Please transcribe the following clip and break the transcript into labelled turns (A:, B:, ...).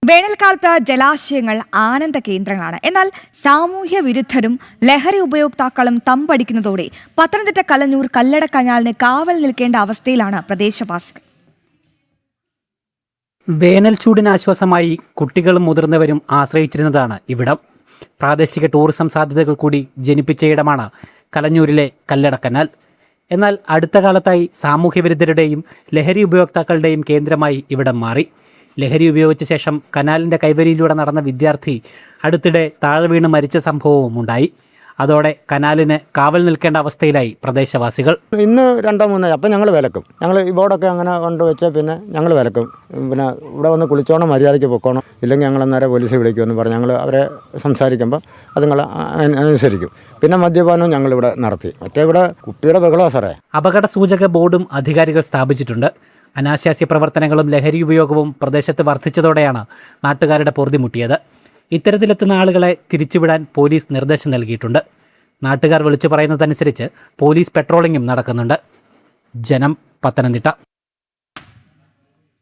A: വേനൽക്കാലത്ത് ജലാശയങ്ങൾ ആനന്ദ കേന്ദ്രങ്ങളാണ്. എന്നാൽ സാമൂഹ്യ വിരുദ്ധരും ലഹരി ഉപയോക്താക്കളും തമ്പടിക്കുന്നതോടെ പത്തനംതിട്ട കലഞ്ഞൂർ കല്ലട കനാലിന് കാവൽ നിൽക്കേണ്ട അവസ്ഥയിലാണ് പ്രദേശവാസികൾ.
B: വേനൽ ചൂടിന് ആശ്വാസമായി കുട്ടികളും മുതിർന്നവരും ആശ്രയിച്ചിരുന്നതാണ് ഇവിടം. പ്രാദേശിക ടൂറിസം സാധ്യതകൾ കൂടി ജനിപ്പിച്ച ഇടമാണ് കലഞ്ഞൂരിലെ കല്ലട കനാൽ. എന്നാൽ അടുത്ത കാലത്തായി സാമൂഹ്യവിരുദ്ധരുടെയും ലഹരി ഉപയോക്താക്കളുടെയും കേന്ദ്രമായി ഇവിടം മാറി. ലഹരി ഉപയോഗിച്ച ശേഷം കനാലിൻ്റെ കൈവരിയിലൂടെ നടന്ന വിദ്യാർത്ഥി അടുത്തിടെ താഴെ വീണ് മരിച്ച സംഭവവും ഉണ്ടായി. അതോടെ കനാലിന് കാവൽ നിൽക്കേണ്ട അവസ്ഥയിലായി പ്രദേശവാസികൾ.
C: ഇന്ന് 2-3 അപ്പം ഞങ്ങൾ വിലക്കും. ഞങ്ങൾ ഈ ബോർഡൊക്കെ അങ്ങനെ കൊണ്ടുവച്ചാൽ പിന്നെ ഞങ്ങൾ വിലക്കും. പിന്നെ ഇവിടെ വന്ന് കുളിച്ചോണം, മര്യാദയ്ക്ക് പൊക്കോണം, ഇല്ലെങ്കിൽ ഞങ്ങൾ അന്നേരം പോലീസ് വിളിക്കുമെന്ന് പറഞ്ഞ് ഞങ്ങൾ അവരെ സംസാരിക്കുമ്പോൾ അത് നിങ്ങൾ അനുസരിക്കും. പിന്നെ മദ്യപാനവും ഞങ്ങളിവിടെ നടത്തി. മറ്റേ ഇവിടെ കുപ്പിയുടെ ബഹളമാണ് സാറേ.
B: അപകട സൂചക ബോർഡും അധികാരികൾ സ്ഥാപിച്ചിട്ടുണ്ട്. അനാശാസ്യ പ്രവർത്തനങ്ങളും ലഹരി ഉപയോഗവും പ്രദേശത്ത് വർദ്ധിച്ചതോടെയാണ് നാട്ടുകാരുടെ പൊറുതിമുട്ടിയത്. ഇത്തരത്തിലെത്തുന്ന ആളുകളെ തിരിച്ചുവിടാൻ പോലീസ് നിർദ്ദേശം നൽകിയിട്ടുണ്ട്. നാട്ടുകാർ വിളിച്ചു പറയുന്നതനുസരിച്ച് പോലീസ് പെട്രോളിംഗും നടക്കുന്നുണ്ട്. ജനം, പത്തനംതിട്ട.